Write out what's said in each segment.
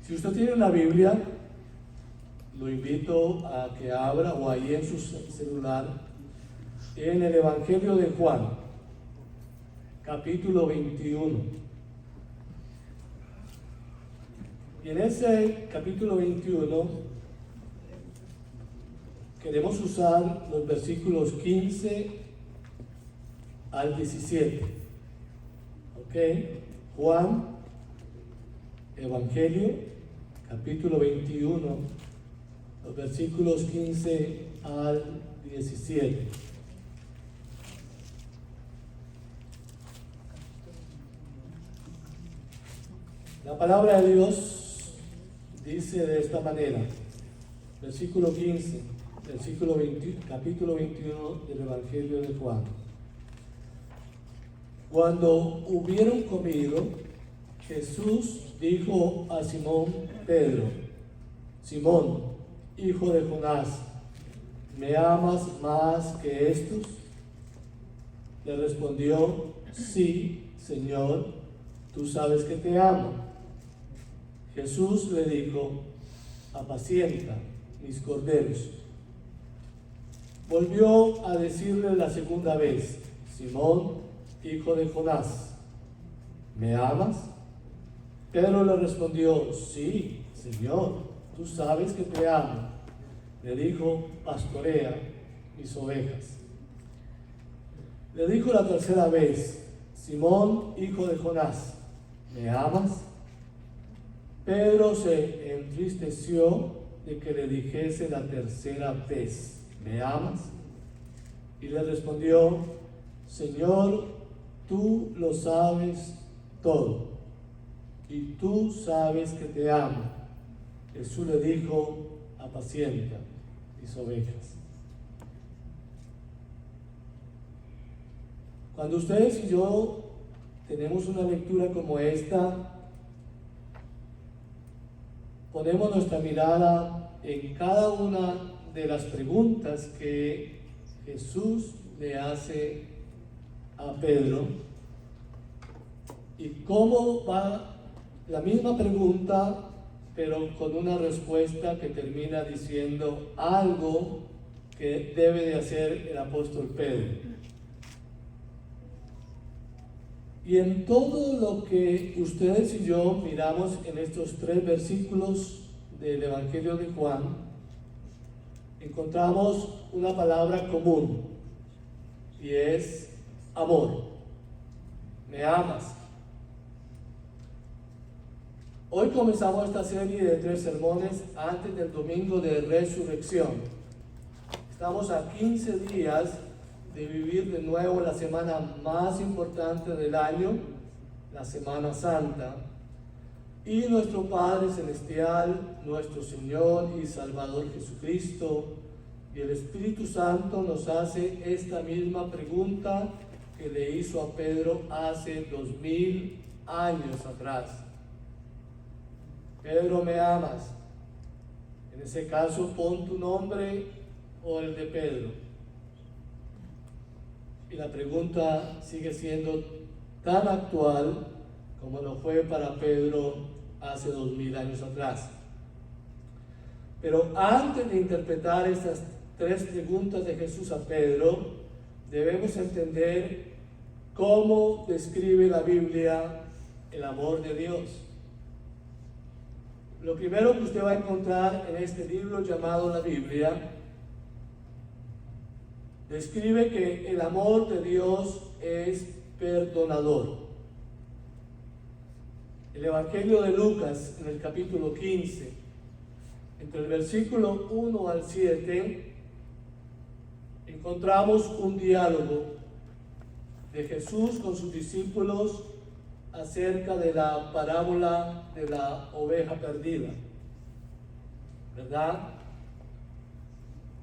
Si usted tiene una Biblia, lo invito a que abra o ahí en su celular, en el Evangelio de Juan, capítulo 21. Y en ese capítulo 21 queremos usar los versículos 15 al 17. ¿Ok? Juan, Evangelio, capítulo 21, los versículos 15 al 17. La palabra de Dios dice de esta manera, versículo 15, capítulo 21 del Evangelio de Juan. Cuando hubieron comido, Jesús dijo a Simón Pedro: Simón, hijo de Jonás, ¿me amas más que estos? Le respondió: sí, Señor, tú sabes que te amo. Jesús le dijo: apacienta mis corderos. Volvió a decirle la segunda vez: Simón, hijo de Jonás, ¿me amas? Pedro le respondió: sí, Señor, tú sabes que te amo. Le dijo: pastorea mis ovejas. Le dijo la tercera vez: Simón, hijo de Jonás, ¿me amas? Pedro se entristeció de que le dijese la tercera vez: ¿me amas? Y le respondió: Señor, tú lo sabes todo, y tú sabes que te amo. Jesús le dijo: apacienta mis ovejas. Cuando ustedes y yo tenemos una lectura como esta, ponemos nuestra mirada en cada una de las preguntas que Jesús le hace a Pedro, y cómo va la misma pregunta, pero con una respuesta que termina diciendo algo que debe de hacer el apóstol Pedro. Y en todo lo que ustedes y yo miramos en estos 3 versículos del Evangelio de Juan, encontramos una palabra común, y es amor. ¿Me amas? Hoy comenzamos esta serie de 3 sermones antes del domingo de resurrección. Estamos a 15 días de vivir de nuevo la semana más importante del año, la Semana Santa, y nuestro Padre Celestial, nuestro Señor y Salvador Jesucristo y el Espíritu Santo nos hace esta misma pregunta que le hizo a Pedro hace 2000 años atrás. Pedro, ¿me amas? En ese caso, pon tu nombre o el de Pedro. Y la pregunta sigue siendo tan actual como lo fue para Pedro hace 2000 años atrás. Pero antes de interpretar estas 3 preguntas de Jesús a Pedro, debemos entender cómo describe la Biblia el amor de Dios. Lo primero que usted va a encontrar en este libro llamado la Biblia, describe que el amor de Dios es perdonador. El Evangelio de Lucas, en el capítulo 15, entre el versículo 1 al 7, encontramos un diálogo de Jesús con sus discípulos acerca de la parábola de la oveja perdida, ¿verdad?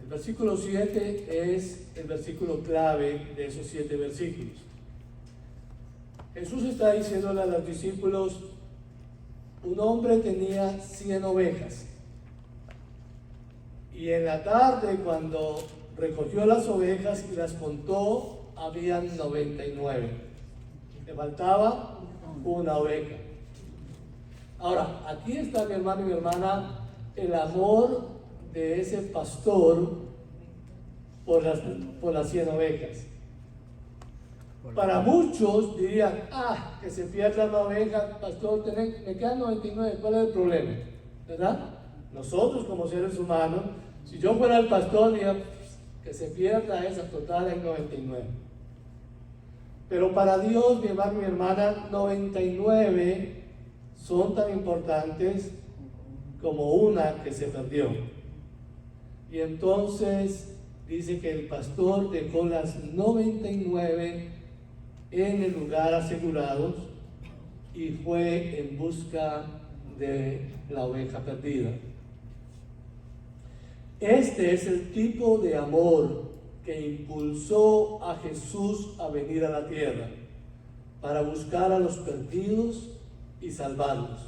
El versículo 7 es el versículo clave de esos 7 versículos. Jesús está diciéndole a los discípulos: un hombre tenía 100 ovejas, y en la tarde, cuando recogió las ovejas y las contó, habían 99. Le faltaba una oveja. Ahora, aquí está, mi hermano y mi hermana, el amor de ese pastor por las 100 ovejas. Para muchos dirían, que se pierda una oveja, pastor, me quedan 99, ¿cuál es el problema? ¿Verdad? Nosotros como seres humanos, si yo fuera el pastor, diría, que se pierda esa, total hay 99. Pero para Dios, mi hermano y mi hermana, 99 son tan importantes como una que se perdió. Y entonces dice que el pastor dejó las 99 en el lugar asegurado y fue en busca de la oveja perdida. Este es el tipo de amor que impulsó a Jesús a venir a la tierra para buscar a los perdidos y salvarlos.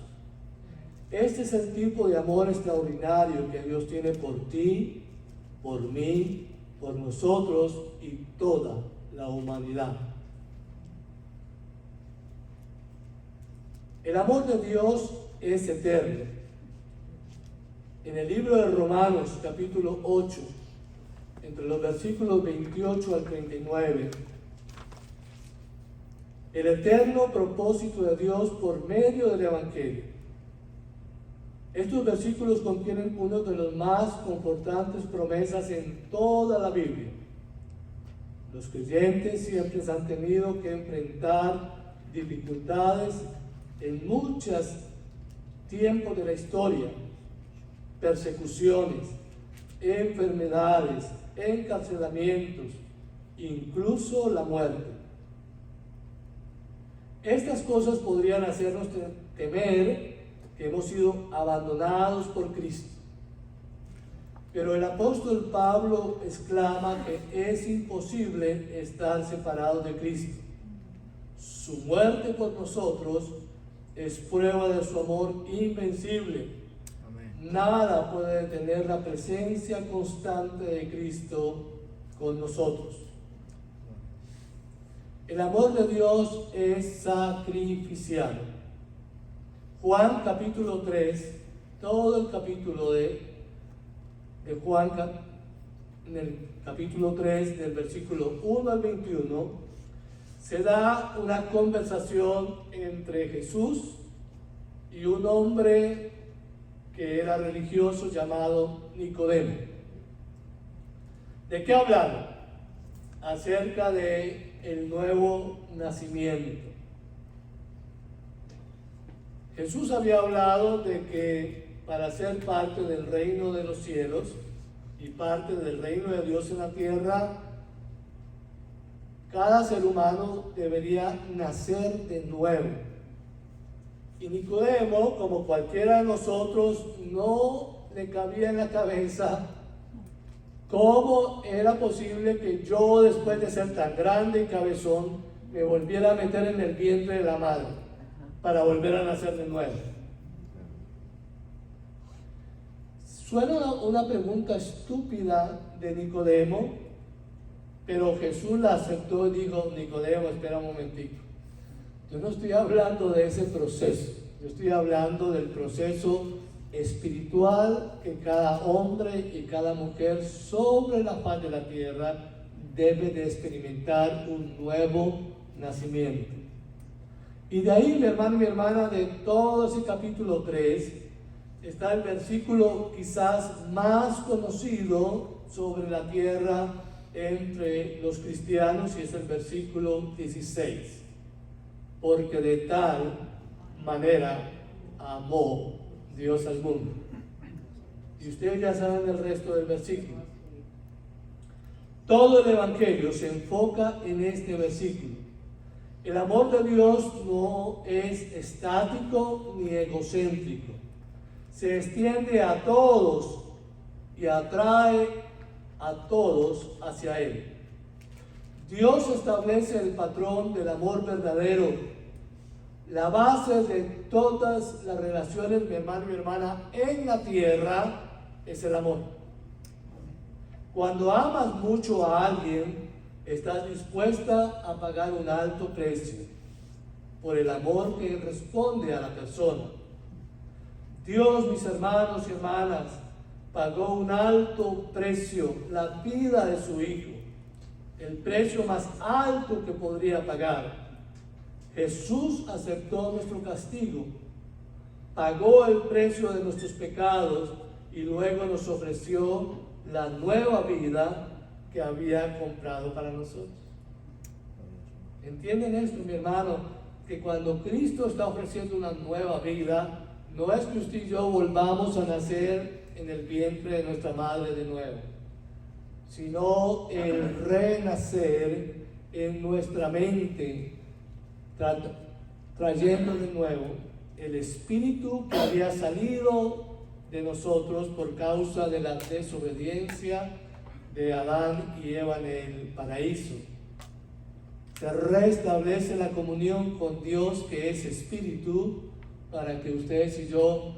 Este es el tipo de amor extraordinario que Dios tiene por ti, por mí, por nosotros y toda la humanidad. El amor de Dios es eterno. En el libro de Romanos, capítulo 8, entre los versículos 28 al 39, el eterno propósito de Dios por medio del Evangelio. Estos versículos contienen uno de los más confortantes promesas en toda la Biblia. Los creyentes siempre han tenido que enfrentar dificultades en muchos tiempos de la historia, persecuciones, enfermedades, encarcelamientos, incluso la muerte. Estas cosas podrían hacernos temer que hemos sido abandonados por Cristo. Pero el apóstol Pablo exclama que es imposible estar separados de Cristo. Su muerte por nosotros es prueba de su amor invencible. Amén. Nada puede detener la presencia constante de Cristo con nosotros. El amor de Dios es sacrificial. Juan capítulo 3, todo el capítulo de Juan, en el capítulo 3, del versículo 1 al 21, se da una conversación entre Jesús y un hombre que era religioso llamado Nicodemo. ¿De qué hablaron? Acerca de el nuevo nacimiento. Jesús había hablado de que para ser parte del reino de los cielos y parte del reino de Dios en la tierra, cada ser humano debería nacer de nuevo. Y Nicodemo, como cualquiera de nosotros, no le cabía en la cabeza cómo era posible que yo, después de ser tan grande y cabezón, me volviera a meter en el vientre de la madre para volver a nacer de nuevo. Suena una pregunta estúpida de Nicodemo, pero Jesús la aceptó y dijo: Nicodemo, espera un momentico. Yo no estoy hablando de ese proceso, yo estoy hablando del proceso espiritual que cada hombre y cada mujer sobre la faz de la tierra debe de experimentar un nuevo nacimiento. Y de ahí, mi hermano y mi hermana, de todo ese capítulo 3, está el versículo quizás más conocido sobre la tierra entre los cristianos, y es el versículo 16. Porque de tal manera amó Dios al mundo. Y ustedes ya saben el resto del versículo. Todo el Evangelio se enfoca en este versículo. El amor de Dios no es estático ni egocéntrico. Se extiende a todos y atrae a todos hacia Él. Dios establece el patrón del amor verdadero. La base de todas las relaciones, mi hermano y mi hermana, en la tierra es el amor. Cuando amas mucho a alguien, estás dispuesta a pagar un alto precio por el amor que responde a la persona. Dios, mis hermanos y hermanas, pagó un alto precio, la vida de su Hijo, el precio más alto que podría pagar. Jesús aceptó nuestro castigo, pagó el precio de nuestros pecados y luego nos ofreció la nueva vida que había comprado para nosotros. ¿Entienden esto, mi hermano? Que cuando Cristo está ofreciendo una nueva vida, no es que usted y yo volvamos a nacer en el vientre de nuestra madre de nuevo, sino el renacer en nuestra mente, trayendo de nuevo el espíritu que había salido de nosotros por causa de la desobediencia de Adán y Eva en el paraíso. Se restablece la comunión con Dios, que es espíritu, para que ustedes y yo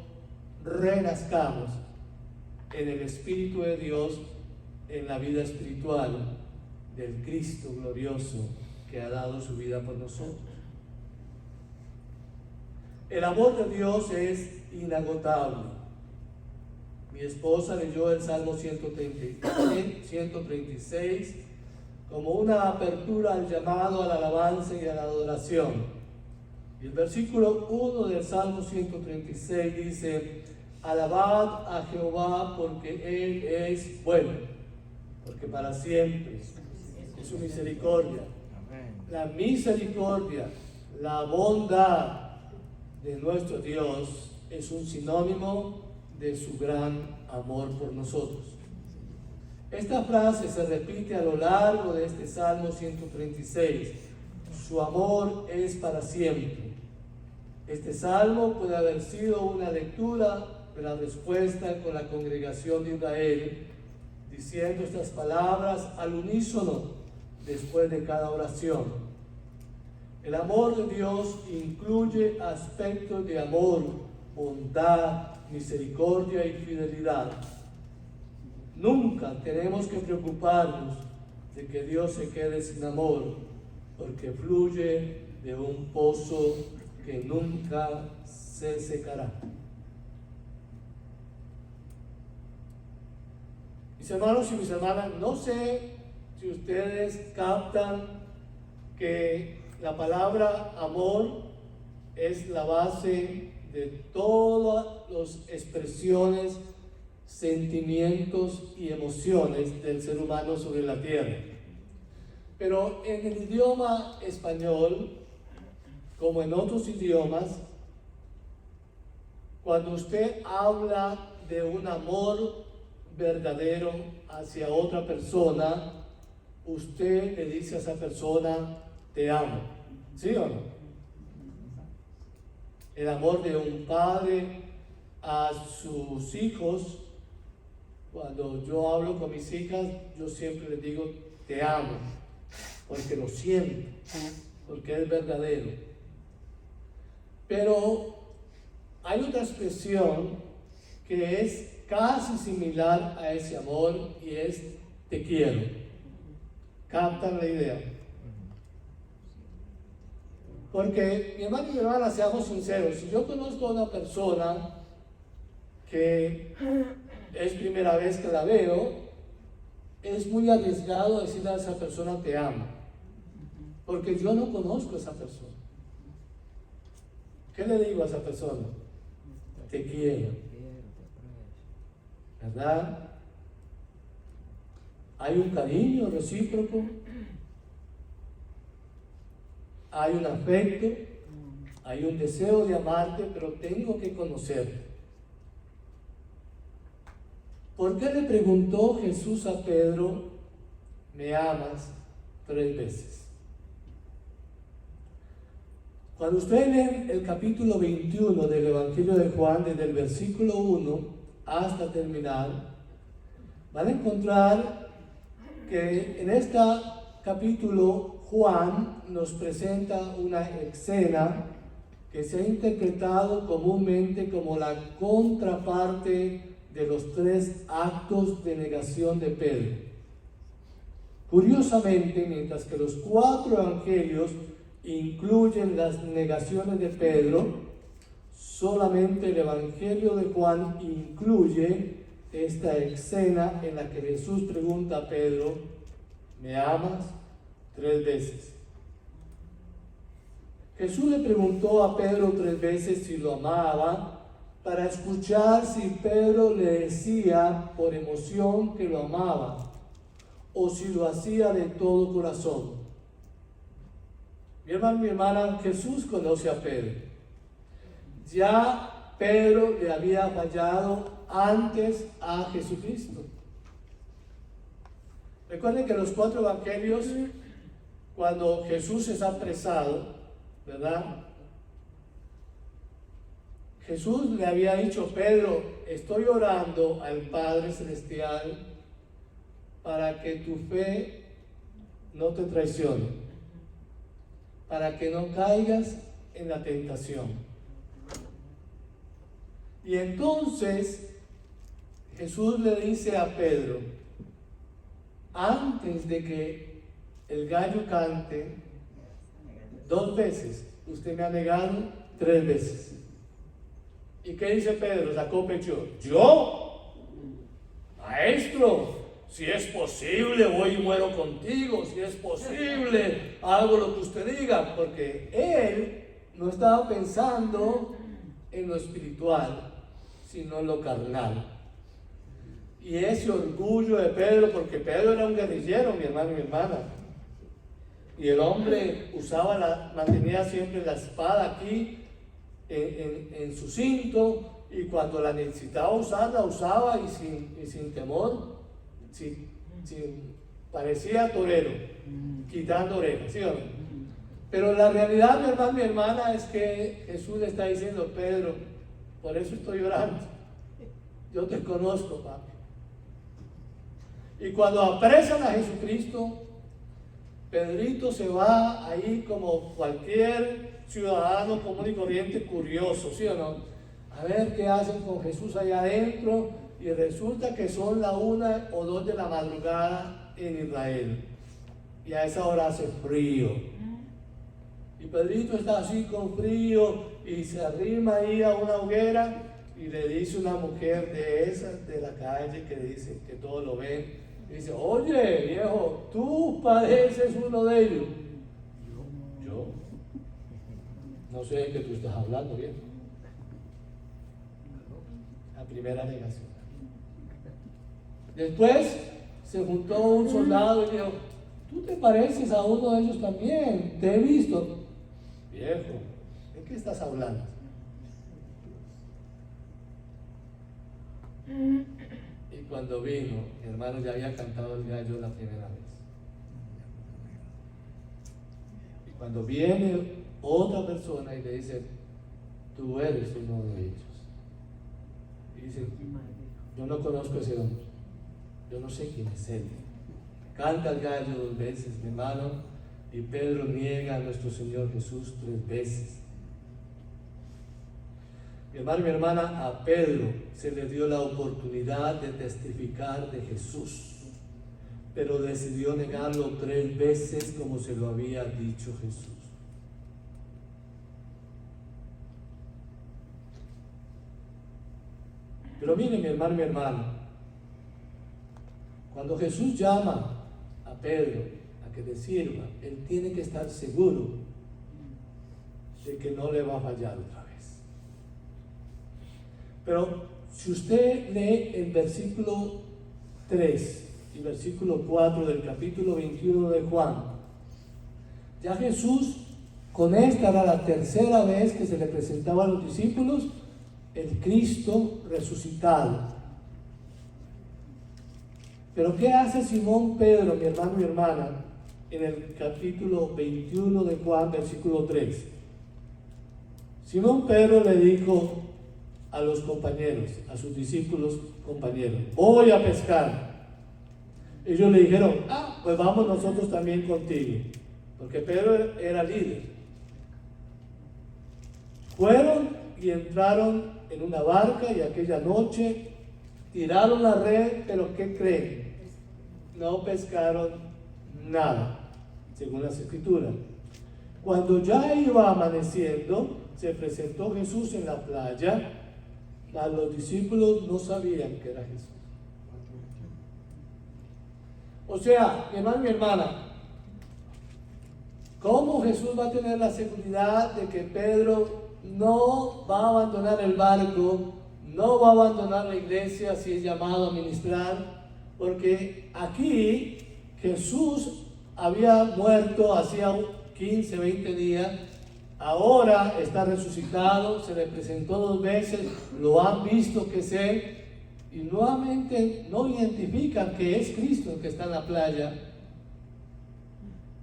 renazcamos en el Espíritu de Dios, en la vida espiritual del Cristo glorioso que ha dado su vida por nosotros. El amor de Dios es inagotable. Mi esposa leyó el Salmo 136 como una apertura al llamado, a la alabanza y a la adoración. Y el versículo 1 del Salmo 136 dice: alabad a Jehová porque Él es bueno, porque para siempre es su misericordia. La misericordia, la bondad de nuestro Dios es un sinónimo de su gran amor por nosotros. Esta frase se repite a lo largo de este Salmo 136. Su amor es para siempre. Este salmo puede haber sido una lectura de la respuesta con la congregación de Israel, diciendo estas palabras al unísono después de cada oración. El amor de Dios incluye aspectos de amor, bondad, misericordia y fidelidad. Nunca tenemos que preocuparnos de que Dios se quede sin amor, porque fluye de un pozo que nunca se secará. Mis hermanos y mis hermanas, no sé si ustedes captan que la palabra amor es la base de todas las expresiones, sentimientos y emociones del ser humano sobre la tierra. Pero en el idioma español, como en otros idiomas, cuando usted habla de un amor verdadero hacia otra persona, usted le dice a esa persona: te amo. ¿Sí o no? El amor de un padre a sus hijos, cuando yo hablo con mis hijas, yo siempre les digo: te amo, porque lo siento, porque es verdadero. Pero hay otra expresión que es casi similar a ese amor y es: te quiero. ¿Captan la idea? Porque, mi hermano y mi hermana, seamos sinceros, si yo conozco a una persona que es primera vez que la veo, es muy arriesgado decirle a esa persona: te amo, porque yo no conozco a esa persona. ¿Qué le digo a esa persona? Te quiero. ¿Verdad? Hay un cariño recíproco, hay un afecto, hay un deseo de amarte, pero tengo que conocerte. ¿Por qué le preguntó Jesús a Pedro: ¿me amas? 3 veces. Cuando usted lee el capítulo 21 del Evangelio de Juan, desde el versículo 1 hasta terminar, van a encontrar que en este capítulo Juan nos presenta una escena que se ha interpretado comúnmente como la contraparte de los 3 actos de negación de Pedro. Curiosamente, mientras que los 4 evangelios incluyen las negaciones de Pedro, Solamente el Evangelio de Juan incluye esta escena en la que Jesús pregunta a Pedro, ¿me amas? 3 veces. Jesús le preguntó a Pedro 3 veces si lo amaba, para escuchar si Pedro le decía por emoción que lo amaba, o si lo hacía de todo corazón. Mi hermano, mi hermana, Jesús conoce a Pedro. Ya Pedro le había fallado antes a Jesucristo. Recuerden que los 4 evangelios, cuando Jesús es apresado, ¿verdad? Jesús le había dicho, Pedro, estoy orando al Padre Celestial para que tu fe no te traicione, para que no caigas en la tentación. Y entonces Jesús le dice a Pedro, antes de que el gallo cante, 2 veces, usted me ha negado 3 veces. ¿Y qué dice Pedro? Sacó pecho. ¿Yo? Maestro, si es posible, voy y muero contigo. Si es posible, hago lo que usted diga. Porque él no estaba pensando en lo espiritual, sino en lo carnal. Y ese orgullo de Pedro, porque Pedro era un guerrillero, mi hermano y mi hermana. Y el hombre mantenía siempre la espada aquí en su cinto, y cuando la necesitaba usar, la usaba y sin temor, parecía torero, quitando orejas, ¿sí o no? Pero la realidad, mi hermano, mi hermana, es que Jesús le está diciendo, Pedro, por eso estoy orando. Yo te conozco, papi. Y cuando apresan a Jesucristo, Pedrito se va ahí como cualquier ciudadano común y corriente curioso, ¿sí o no? A ver qué hacen con Jesús allá adentro, y resulta que son la 1 o 2 de la madrugada en Israel. Y a esa hora hace frío. Y Pedrito está así con frío y se arrima ahí a una hoguera y le dice una mujer de esas de la calle que dice que todo lo ven. Dice, oye viejo, tú pareces uno de ellos. Yo no sé de qué tú estás hablando, viejo. La primera negación. Después se juntó un soldado y dijo, tú te pareces a uno de ellos también, te he visto. Viejo, ¿de qué estás hablando? Y cuando vino, mi hermano ya había cantado el gallo la primera vez. Y cuando viene otra persona y le dice, tú eres uno de ellos. Y dice, yo no conozco a ese hombre, yo no sé quién es él. Canta el gallo 2 veces, mi hermano, y Pedro niega a nuestro Señor Jesús 3 veces. Mi hermano y mi hermana, a Pedro se le dio la oportunidad de testificar de Jesús, pero decidió negarlo 3 veces como se lo había dicho Jesús. Pero miren, mi hermano y mi hermana, cuando Jesús llama a Pedro a que le sirva, él tiene que estar seguro de que no le va a fallar otra vez. Pero si usted lee el versículo 3 y versículo 4 del capítulo 21 de Juan, ya Jesús, con esta era la 3ª vez que se le presentaba a los discípulos el Cristo resucitado. Pero ¿qué hace Simón Pedro, mi hermano y mi hermana, en el capítulo 21 de Juan, versículo 3? Simón Pedro le dijo a los compañeros, a sus discípulos compañeros, voy a pescar. Ellos le dijeron, pues vamos nosotros también contigo, porque Pedro era líder. Fueron y entraron en una barca, y aquella noche tiraron la red, pero ¿qué creen? No pescaron nada, según las Escrituras. Cuando ya iba amaneciendo, se presentó Jesús en la playa, mas los discípulos no sabían que era Jesús. O sea, mi hermano y mi hermana, ¿cómo Jesús va a tener la seguridad de que Pedro no va a abandonar el barco, no va a abandonar la iglesia si es llamado a ministrar? Porque aquí Jesús había muerto hacía 15, 20 días, ahora está resucitado, se le presentó 2 veces, lo han visto que es Él, y nuevamente no identifican que es Cristo el que está en la playa,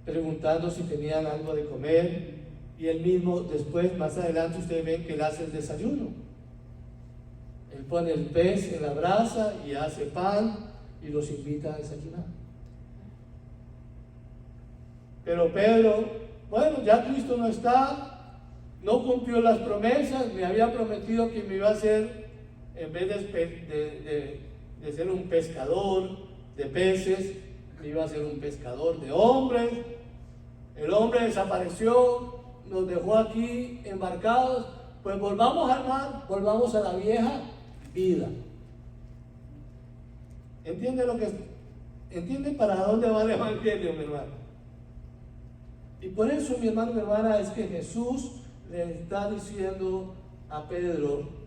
preguntando si tenían algo de comer, y él mismo después, más adelante, ustedes ven que él hace el desayuno. Él pone el pez en la brasa y hace pan y los invita a desayunar. Pero Pedro, bueno, ya Cristo no está, no cumplió las promesas, me había prometido que me iba a hacer, en vez de ser un pescador de peces, me iba a ser un pescador de hombres. El hombre desapareció, nos dejó aquí embarcados, pues volvamos al mar, volvamos a la vieja vida. ¿Entiende para dónde va el evangelio, mi hermano? Y por eso, mi hermano y mi hermana, es que Jesús le está diciendo a Pedro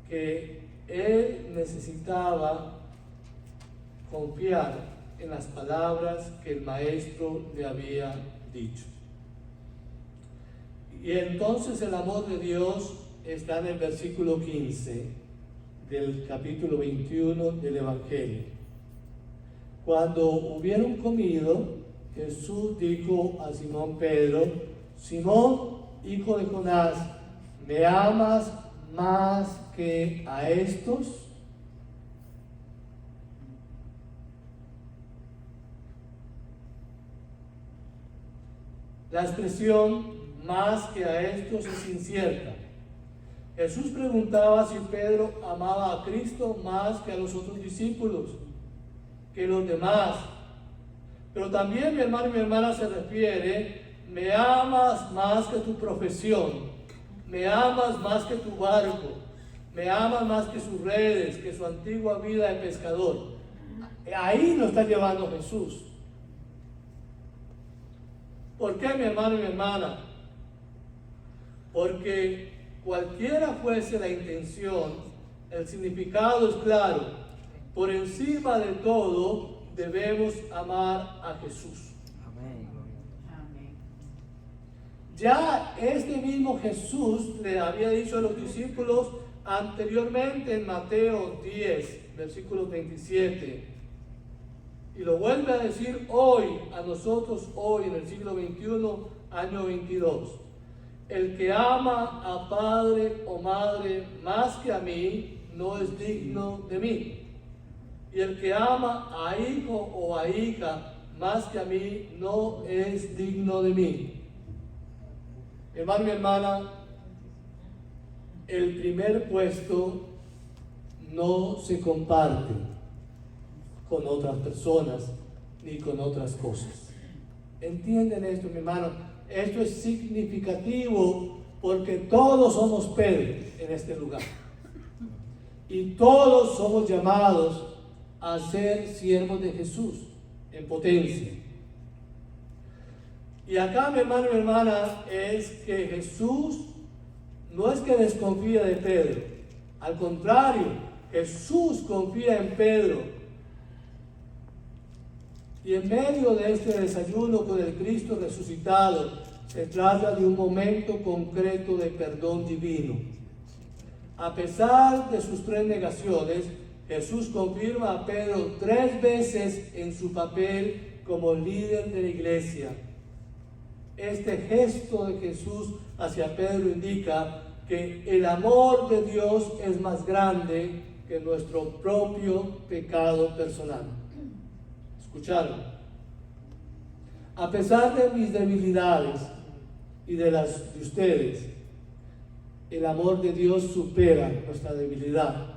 que él necesitaba confiar en las palabras que el maestro le había dicho. Y entonces el amor de Dios está en el versículo 15 del capítulo 21 del Evangelio. Cuando hubieron comido, Jesús dijo a Simón Pedro: Simón, hijo de Jonás, ¿me amas más que a estos? La expresión más que a estos es incierta. Jesús preguntaba si Pedro amaba a Cristo más que a los otros discípulos, que los demás. Pero también, mi hermano y mi hermana, se refiere: me amas más que tu profesión, me amas más que tu barco, me amas más que sus redes, que su antigua vida de pescador. Ahí lo está llevando Jesús. ¿Por qué, mi hermano y mi hermana? Porque cualquiera fuese la intención, el significado es claro. Por encima de todo, debemos amar a Jesús. Amén. Ya este mismo Jesús le había dicho a los discípulos anteriormente en Mateo 10, versículo 27. Y lo vuelve a decir hoy, a nosotros hoy, en el siglo XXI, año 22. El que ama a padre o madre más que a mí, no es digno de mí. Y el que ama a hijo o a hija más que a mí, no es digno de mí. Hermano y hermana, el primer puesto no se comparte con otras personas ni con otras cosas. ¿Entienden esto, mi hermano? Esto es significativo porque todos somos Pedro en este lugar. Y todos somos llamados a ser siervos de Jesús en potencia. Y acá, mi hermano y mi hermana, es que Jesús no es que desconfía de Pedro. Al contrario, Jesús confía en Pedro. Y en medio de este desayuno con el Cristo resucitado, se trata de un momento concreto de perdón divino. A pesar de sus 3 negaciones, Jesús confirma a Pedro 3 veces en su papel como líder de la iglesia. Este gesto de Jesús hacia Pedro indica que el amor de Dios es más grande que nuestro propio pecado personal. ¿Escucharon? A pesar de mis debilidades y de las de ustedes, el amor de Dios supera nuestra debilidad.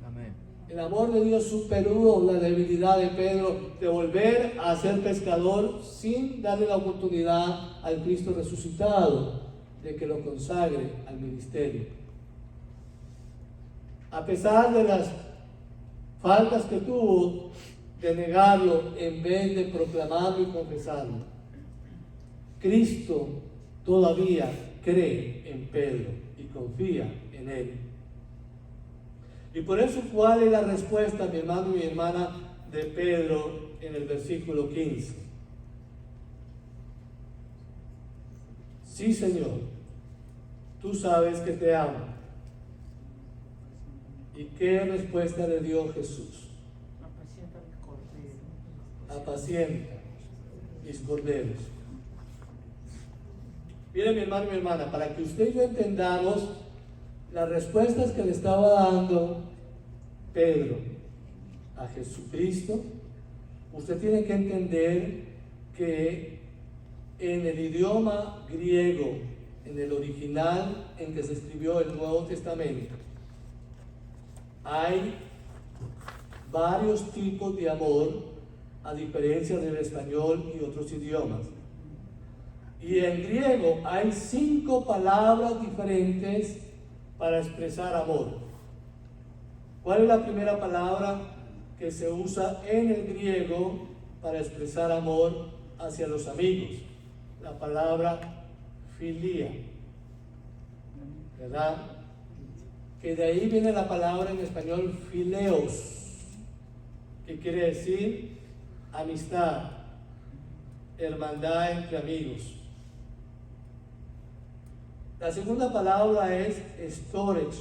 Amén. El amor de Dios superó la debilidad de Pedro de volver a ser pescador sin darle la oportunidad al Cristo resucitado. de que lo consagre al ministerio. A pesar de las faltas que tuvo, de negarlo en vez de proclamarlo y confesarlo, Cristo todavía cree en Pedro y confía en él. Y por eso, ¿cuál es la respuesta, mi hermano y mi hermana, de Pedro en el versículo 15? Sí, Señor, tú sabes que te amo. ¿Y qué respuesta le dio Jesús? Apacienta mis corderos. Mire, mi hermano y mi hermana, para que usted y yo entendamos las respuestas que le estaba dando Pedro a Jesucristo, usted tiene que entender que en el idioma griego, en el original en que se escribió el Nuevo Testamento, hay varios tipos de amor, a diferencia del español y otros idiomas. Y en griego hay 5 palabras diferentes para expresar amor. ¿Cuál es la primera palabra que se usa en el griego para expresar amor hacia los amigos? La palabra filia, ¿verdad? Que de ahí viene la palabra en español fileos, que quiere decir amistad, hermandad entre amigos. La segunda palabra es storge,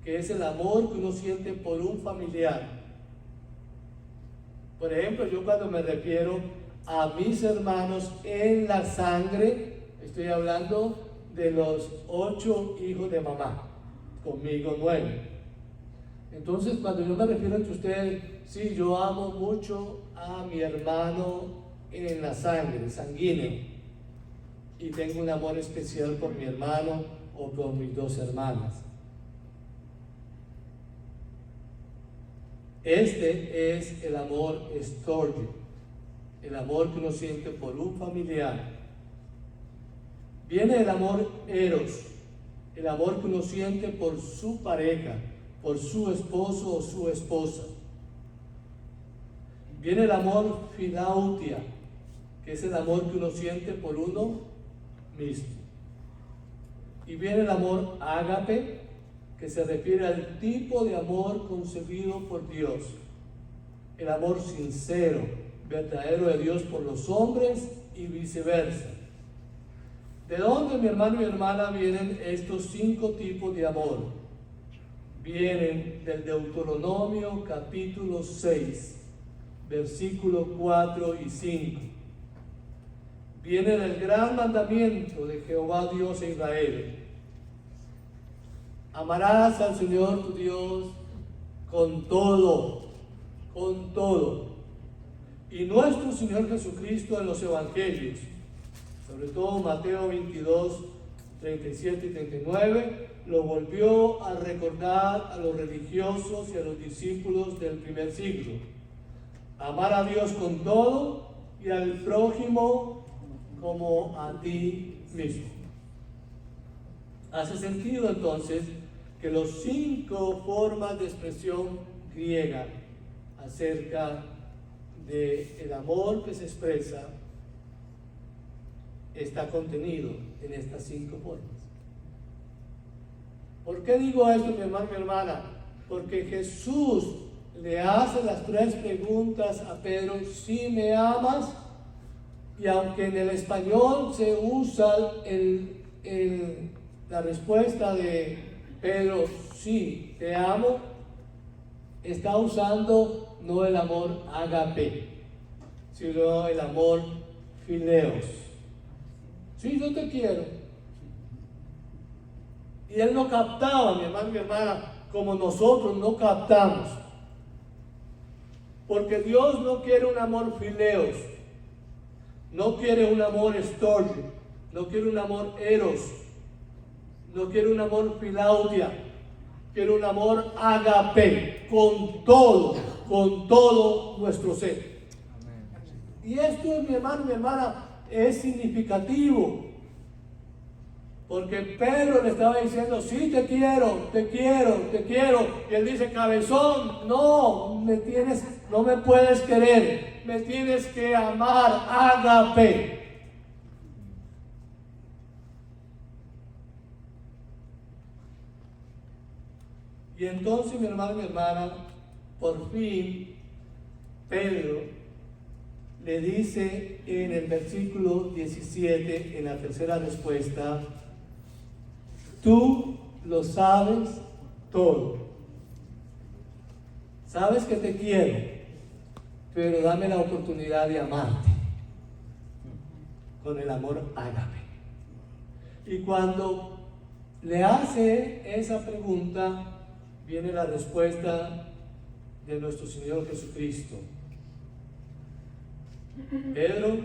que es el amor que uno siente por un familiar. Por ejemplo, yo cuando me refiero a mis hermanos en la sangre, estoy hablando de los 8 hijos de mamá, conmigo 9. Entonces, cuando yo me refiero entre ustedes, sí, yo amo mucho a mi hermano en la sangre, sanguíneo, y tengo un amor especial por mi hermano o por mis 2 hermanas. Este es el amor storge, el amor que uno siente por un familiar. Viene el amor eros, el amor que uno siente por su pareja, por su esposo o su esposa. Viene el amor filautia, que es el amor que uno siente por uno mismo. Y viene el amor ágape, que se refiere al tipo de amor concebido por Dios, el amor sincero, verdadero de Dios por los hombres y viceversa. ¿De dónde, mi hermano y hermana, vienen estos 5 tipos de amor? Vienen del Deuteronomio capítulo 6, versículos 4 y 5. Viene del gran mandamiento de Jehová Dios de Israel. Amarás al Señor tu Dios con todo. Y nuestro Señor Jesucristo en los evangelios, sobre todo Mateo 22, 37 y 39, lo volvió a recordar a los religiosos y a los discípulos del primer siglo. Amar a Dios con todo y al prójimo como a ti mismo. Hace sentido entonces que los 5 formas de expresión griega acerca del amor que se expresa está contenido en estas 5 formas. ¿Por qué digo esto, mi hermano y mi hermana? Porque Jesús le hace las 3 preguntas a Pedro: ¿sí me amas? Y aunque en el español se usa la respuesta de Pedro, sí, te amo, está usando no el amor ágape, sino el amor fileos. Sí, yo te quiero. Y él no captaba, mi hermano y mi hermana, como nosotros no captamos. Porque Dios no quiere un amor fileos, no quiere un amor storge, no quiere un amor eros, no quiere un amor filautia, quiere un amor agape, con todo nuestro ser. Y esto, mi hermano y mi hermana, es significativo, Porque Pedro le estaba diciendo, sí, te quiero, te quiero, te quiero. Y él dice, cabezón, no me puedes querer, me tienes que amar, ágape. Y entonces, mi hermano y mi hermana, por fin, Pedro le dice en el versículo 17, en la tercera respuesta, tú lo sabes todo. Sabes que te quiero, pero dame la oportunidad de amarte con el amor ágape. Y cuando le hace esa pregunta, viene la respuesta de nuestro Señor Jesucristo. Pedro,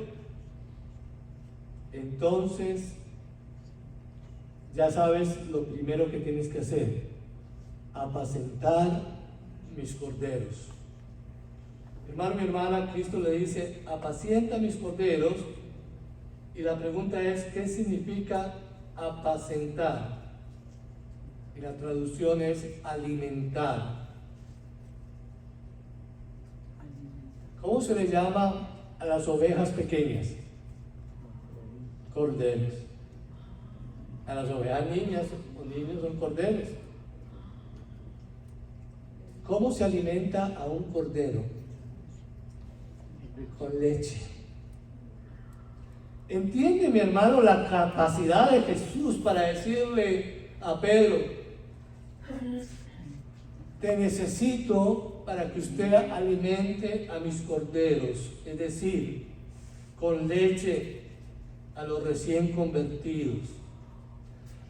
entonces ya sabes lo primero que tienes que hacer: apacentar mis corderos. Hermano, mi hermana, Cristo le dice, apacienta mis corderos, y la pregunta es, ¿qué significa apacentar? Y la traducción es alimentar. ¿Cómo se le llama a las ovejas pequeñas? Corderos. A las ovejas niñas o niños son corderos. ¿Cómo se alimenta a un cordero? Con leche. ¿Entiende, mi hermano, la capacidad de Jesús para decirle a Pedro, te necesito para que usted alimente a mis corderos, es decir, con leche a los recién convertidos,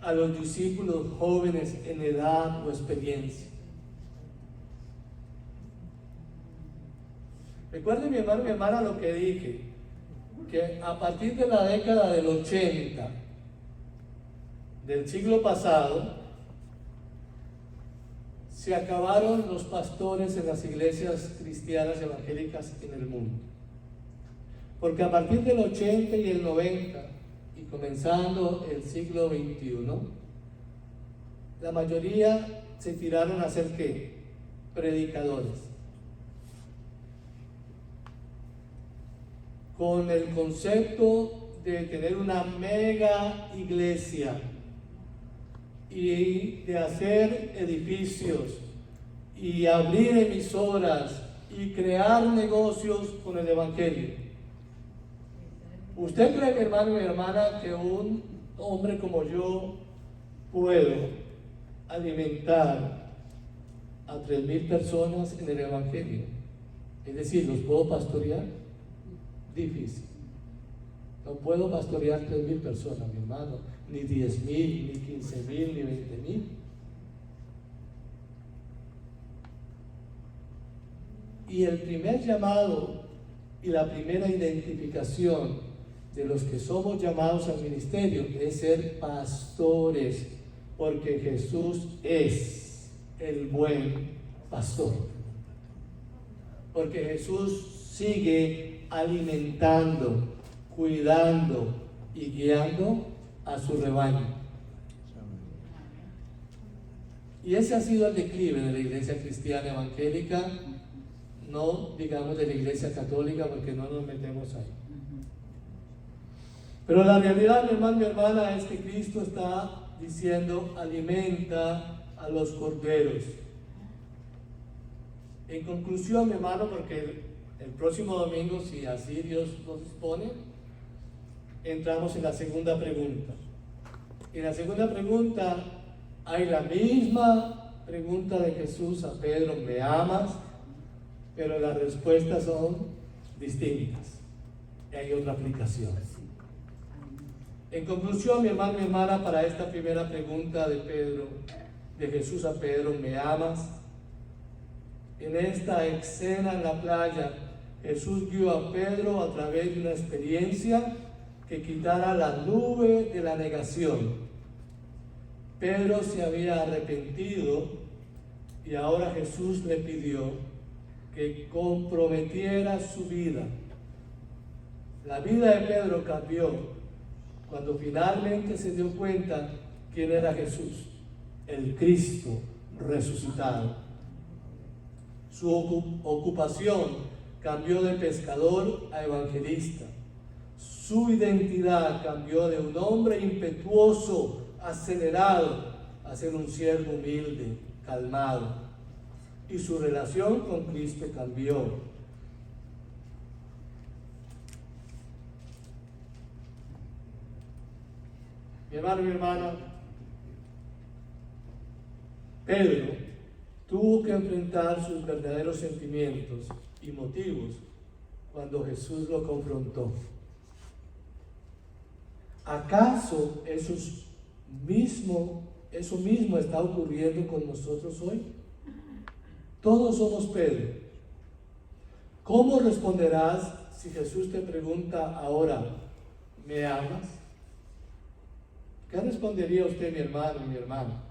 a los discípulos jóvenes en edad o experiencia? Recuerde, mi hermano y mi hermana, lo que dije, que a partir de la década del 80 del siglo pasado, se acabaron los pastores en las iglesias cristianas evangélicas en el mundo. Porque a partir del 80 y el 90, y comenzando el siglo XXI, la mayoría se tiraron a ser ¿qué? Predicadores. Con el concepto de tener una mega iglesia y de hacer edificios y abrir emisoras y crear negocios con el evangelio. ¿Usted cree, mi hermano y mi hermana, que un hombre como yo puedo alimentar a 3,000 personas en el evangelio? Es decir, ¿los puedo pastorear? Difícil. No puedo pastorear 3,000 personas, mi hermano, ni 10,000, ni 15,000, ni 20,000. Y el primer llamado y la primera identificación de los que somos llamados al ministerio es ser pastores, porque Jesús es el buen pastor. Porque Jesús sigue alimentando, cuidando y guiando a su rebaño. Y ese ha sido el declive de la iglesia cristiana evangélica, no digamos de la iglesia católica, porque no nos metemos ahí. Pero la realidad, mi hermano, mi hermana, es que Cristo está diciendo, alimenta a los corderos. En conclusión, mi hermano, porque el próximo domingo, si así Dios nos dispone, entramos en la segunda pregunta. En la segunda pregunta hay la misma pregunta de Jesús a Pedro, ¿me amas? Pero las respuestas son distintas. Y hay otra aplicación. En conclusión, mi hermano y mi hermana, para esta primera pregunta de Pedro, de Jesús a Pedro, ¿me amas? En esta escena en la playa, Jesús guió a Pedro a través de una experiencia que quitara la nube de la negación. Pedro se había arrepentido y ahora Jesús le pidió que comprometiera su vida. La vida de Pedro cambió cuando finalmente se dio cuenta quién era Jesús, el Cristo resucitado. Su ocupación cambió de pescador a evangelista. Su identidad cambió de un hombre impetuoso, acelerado, a ser un siervo humilde, calmado. Y su relación con Cristo cambió. Mi hermano y mi hermana, Pedro tuvo que enfrentar sus verdaderos sentimientos y motivos cuando Jesús lo confrontó. ¿Acaso eso mismo está ocurriendo con nosotros hoy? Todos somos Pedro. ¿Cómo responderás si Jesús te pregunta ahora, ¿me amas? ¿Qué respondería usted, mi hermano y mi hermana?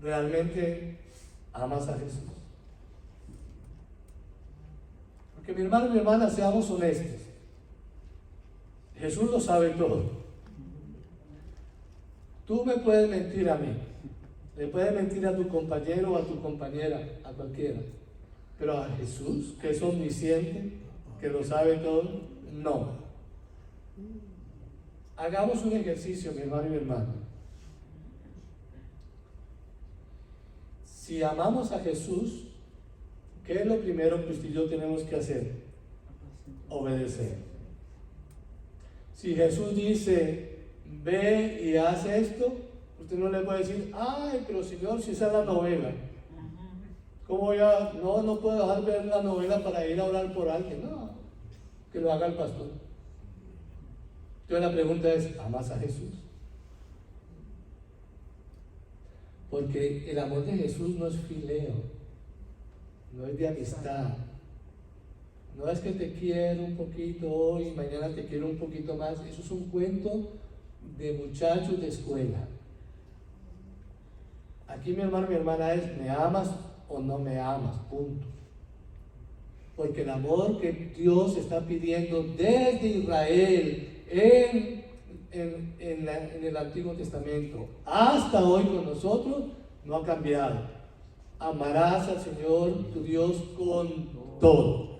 ¿Realmente amas a Jesús? Porque mi hermano y mi hermana, seamos honestos. Jesús lo sabe todo. Tú me puedes mentir a mí, le puedes mentir a tu compañero o a tu compañera, a cualquiera. Pero a Jesús, que es omnisciente, que lo sabe todo, no. Hagamos un ejercicio, mi hermano y mi hermana. Si amamos a Jesús, ¿qué es lo primero que usted y yo tenemos que hacer? Obedecer. Si Jesús dice, ve y haz esto, usted no le puede decir, ay, pero Señor, si esa es la novela. ¿Cómo voy a...? No puedo dejar ver la novela para ir a orar por alguien. No, que lo haga el pastor. Entonces la pregunta es, ¿amas a Jesús? Porque el amor de Jesús no es fileo, no es de amistad. No es que te quiero un poquito hoy y mañana te quiero un poquito más. Eso es un cuento de muchachos de escuela. Aquí, mi hermano, mi hermana, es ¿me amas o no me amas? Punto. Porque el amor que Dios está pidiendo desde Israel en el Antiguo Testamento hasta hoy con nosotros no ha cambiado. Amarás al Señor tu Dios con todo.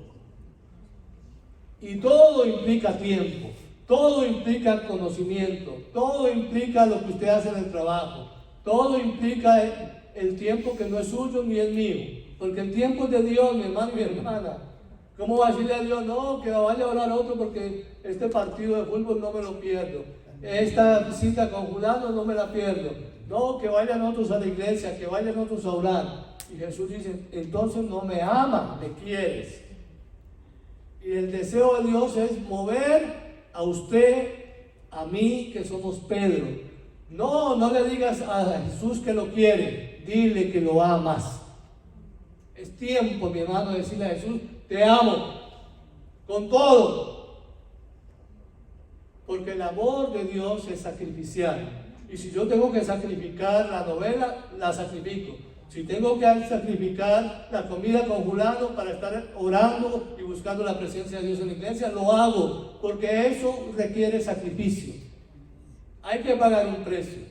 Y todo implica tiempo, todo implica conocimiento, todo implica lo que usted hace en el trabajo, todo implica el tiempo que no es suyo ni es mío, porque el tiempo es de Dios, mi hermano y mi hermana. ¿Cómo va a decirle a Dios, no, que vaya a orar otro porque este partido de fútbol no me lo pierdo, esta cita con fulano no me la pierdo, no, que vayan otros a la iglesia, que vayan otros a orar? Y Jesús dice, entonces no me amas, me quieres. Y el deseo de Dios es mover a usted, a mí, que somos Pedro. No le digas a Jesús que lo quiere, dile que lo amas. Es tiempo, mi hermano, de decirle a Jesús, te amo, con todo. Porque el amor de Dios es sacrificial. Y si yo tengo que sacrificar la novela, la sacrifico. Si tengo que sacrificar la comida con fulano para estar orando y buscando la presencia de Dios en la iglesia, lo hago, porque eso requiere sacrificio. Hay que pagar un precio.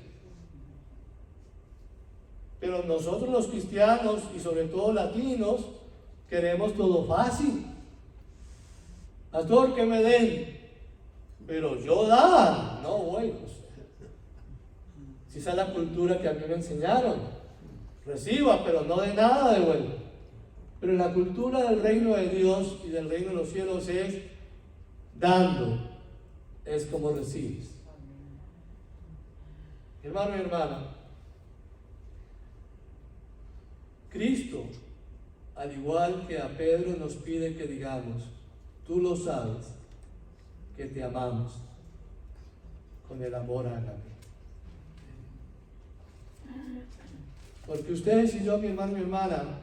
Pero nosotros los cristianos, y sobre todo latinos, queremos todo fácil. Pastor, que me den. Pero yo dar, no bueno. Si esa es la cultura que a mí me enseñaron. Reciba, pero no de nada de vuelta. Pero la cultura del reino de Dios y del reino de los cielos es dando, es como recibes. Hermano y hermana, Cristo, al igual que a Pedro, nos pide que digamos, tú lo sabes, que te amamos con el amor ágape. Porque ustedes y yo, mi hermano y mi hermana,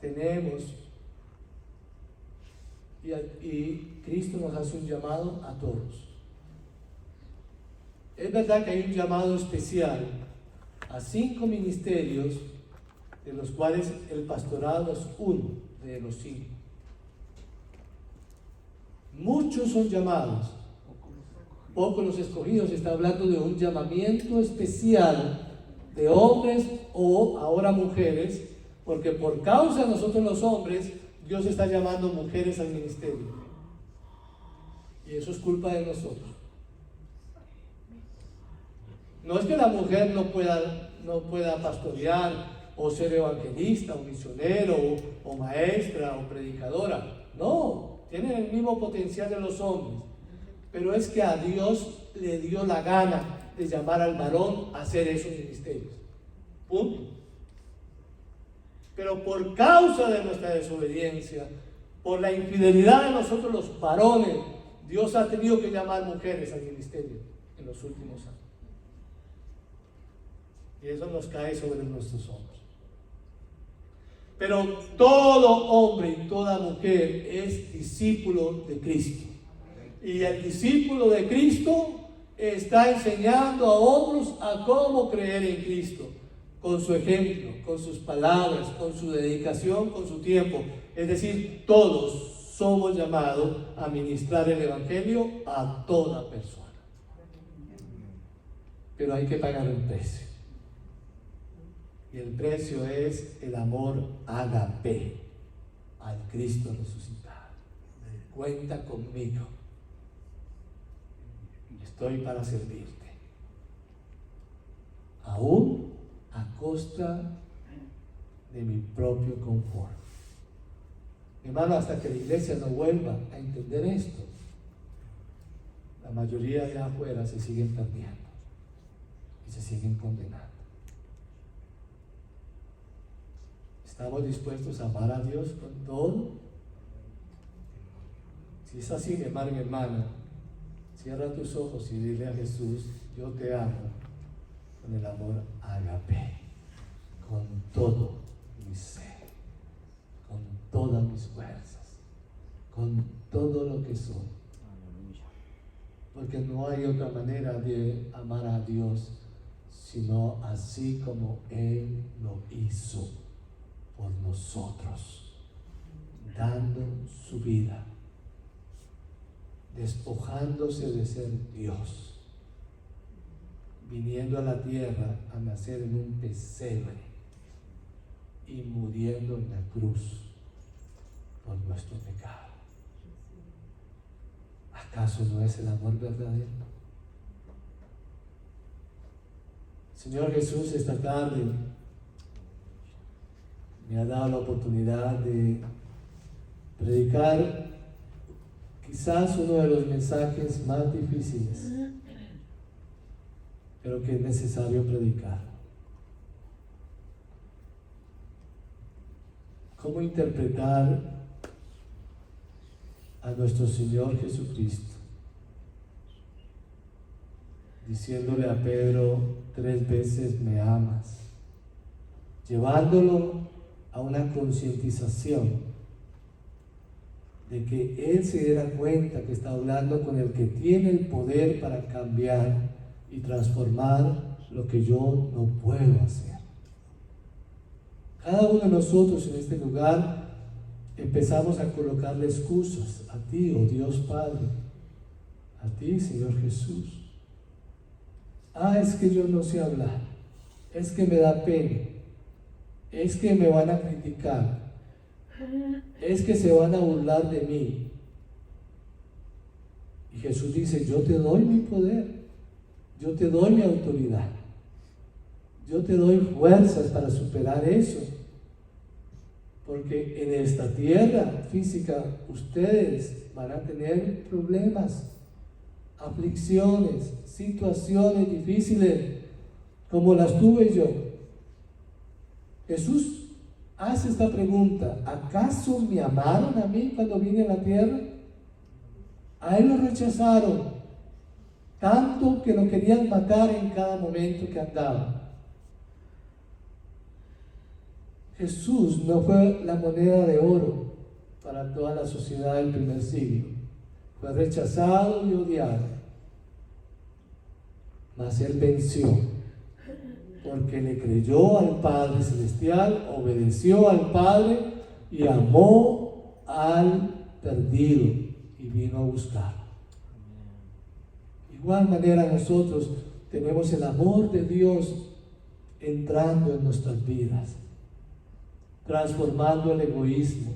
tenemos, y Cristo nos hace un llamado a todos. Es verdad que hay un llamado especial a 5 ministerios, de los cuales el pastorado es uno de los 5. Muchos son llamados, pocos los escogidos. Está hablando de un llamamiento especial de hombres o ahora mujeres, porque por causa de nosotros los hombres, Dios está llamando mujeres al ministerio. Y eso es culpa de nosotros. No es que la mujer no pueda pastorear o ser evangelista o misionero o maestra o predicadora. No, tienen el mismo potencial de los hombres. Pero es que a Dios le dio la gana de llamar al varón a hacer esos ministerios. Punto. Pero por causa de nuestra desobediencia, por la infidelidad de nosotros los varones, Dios ha tenido que llamar mujeres al ministerio en los últimos años. Y eso nos cae sobre nuestros hombros. Pero todo hombre y toda mujer es discípulo de Cristo. Y el discípulo de Cristo está enseñando a otros a cómo creer en Cristo, con su ejemplo, con sus palabras, con su dedicación, con su tiempo. Es decir, todos somos llamados a ministrar el Evangelio a toda persona. Pero hay que pagar un precio. Y el precio es el amor ágape al Cristo resucitado. Cuenta conmigo. Estoy para servirte. Aún a costa de mi propio confort. Hermano, hasta que la iglesia no vuelva a entender esto, la mayoría de afuera se siguen perdiendo y se siguen condenando. ¿Estamos dispuestos a amar a Dios con todo? Si es así, mi hermano y mi hermana, cierra tus ojos y dile a Jesús: yo te amo con el amor ágape, con todo mi ser, con todas mis fuerzas, con todo lo que soy. Porque no hay otra manera de amar a Dios sino así como Él lo hizo por nosotros, dando su vida, despojándose de ser Dios, viniendo a la tierra a nacer en un pesebre y muriendo en la cruz por nuestro pecado. ¿Acaso no es el amor verdadero? Señor Jesús, esta tarde me ha dado la oportunidad de predicar quizás uno de los mensajes más difíciles, pero que es necesario predicar. ¿Cómo interpretar a nuestro Señor Jesucristo diciéndole a Pedro 3 veces me amas, llevándolo a una concientización de que él se diera cuenta que está hablando con el que tiene el poder para cambiar y transformar lo que yo no puedo hacer? Cada uno de nosotros en este lugar empezamos a colocarle excusas a ti, oh Dios Padre, a ti, Señor Jesús. Es que yo no sé hablar, es que me da pena, es que me van a criticar, es que se van a burlar de mí. Y Jesús dice: yo te doy mi poder, yo te doy mi autoridad, yo te doy fuerzas para superar eso. Porque en esta tierra física ustedes van a tener problemas, aflicciones, situaciones difíciles como las tuve yo. Jesús hace esta pregunta: ¿acaso me amaron a mí cuando vine a la tierra? A él lo rechazaron tanto que lo querían matar en cada momento que andaba. Jesús no fue la moneda de oro para toda la sociedad del primer siglo. Fue rechazado y odiado. Mas Él venció, porque le creyó al Padre Celestial, obedeció al Padre y amó al perdido y vino a buscarlo. De igual manera nosotros tenemos el amor de Dios entrando en nuestras vidas, transformando el egoísmo,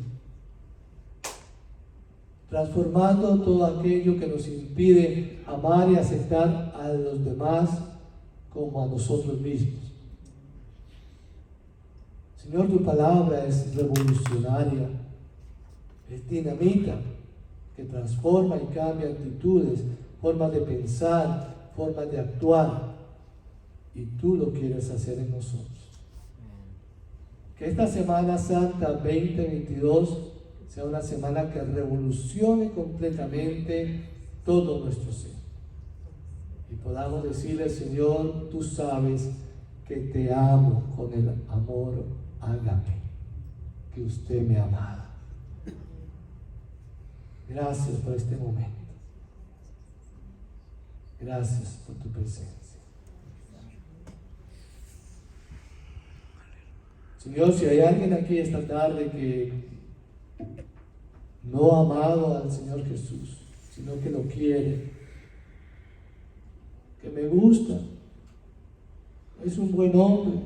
transformando todo aquello que nos impide amar y aceptar a los demás como a nosotros mismos. Señor, tu palabra es revolucionaria, es dinamita, que transforma y cambia actitudes, formas de pensar, formas de actuar, y tú lo quieres hacer en nosotros. Que esta Semana Santa 2022 sea una semana que revolucione completamente todo nuestro ser. Y podamos decirle, Señor, tú sabes que te amo con el amor ágape, que usted me ha amado. Gracias por este momento. Gracias por tu presencia. Señor, si hay alguien aquí esta tarde que no ha amado al Señor Jesús, sino que lo quiere, que me gusta, es un buen hombre,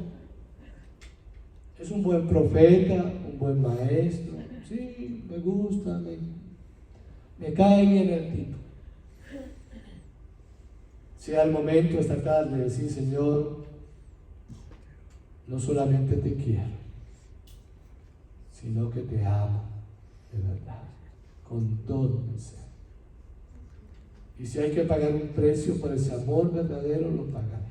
es un buen profeta, un buen maestro, sí, me gusta, me cae bien el tipo. Sea el momento esta tarde de decir, Señor, no solamente te quiero, sino que te amo de verdad, con todo mi ser. Y si hay que pagar un precio por ese amor verdadero, lo pagaré.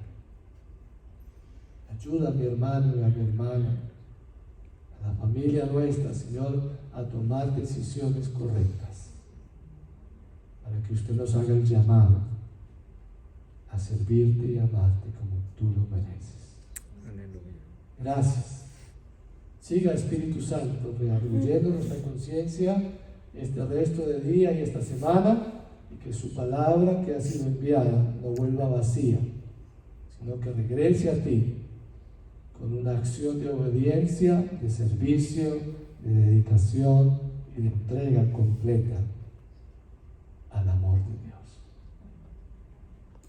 Ayuda a mi hermano y a mi hermana, a la familia nuestra, Señor, a tomar decisiones correctas, para que usted nos haga el llamado a servirte y amarte como tú lo mereces. Aleluya. Gracias. Siga, Espíritu Santo, rearguyendo nuestra conciencia este resto de día y esta semana, y que su palabra que ha sido enviada no vuelva vacía, sino que regrese a ti con una acción de obediencia, de servicio, de dedicación y de entrega completa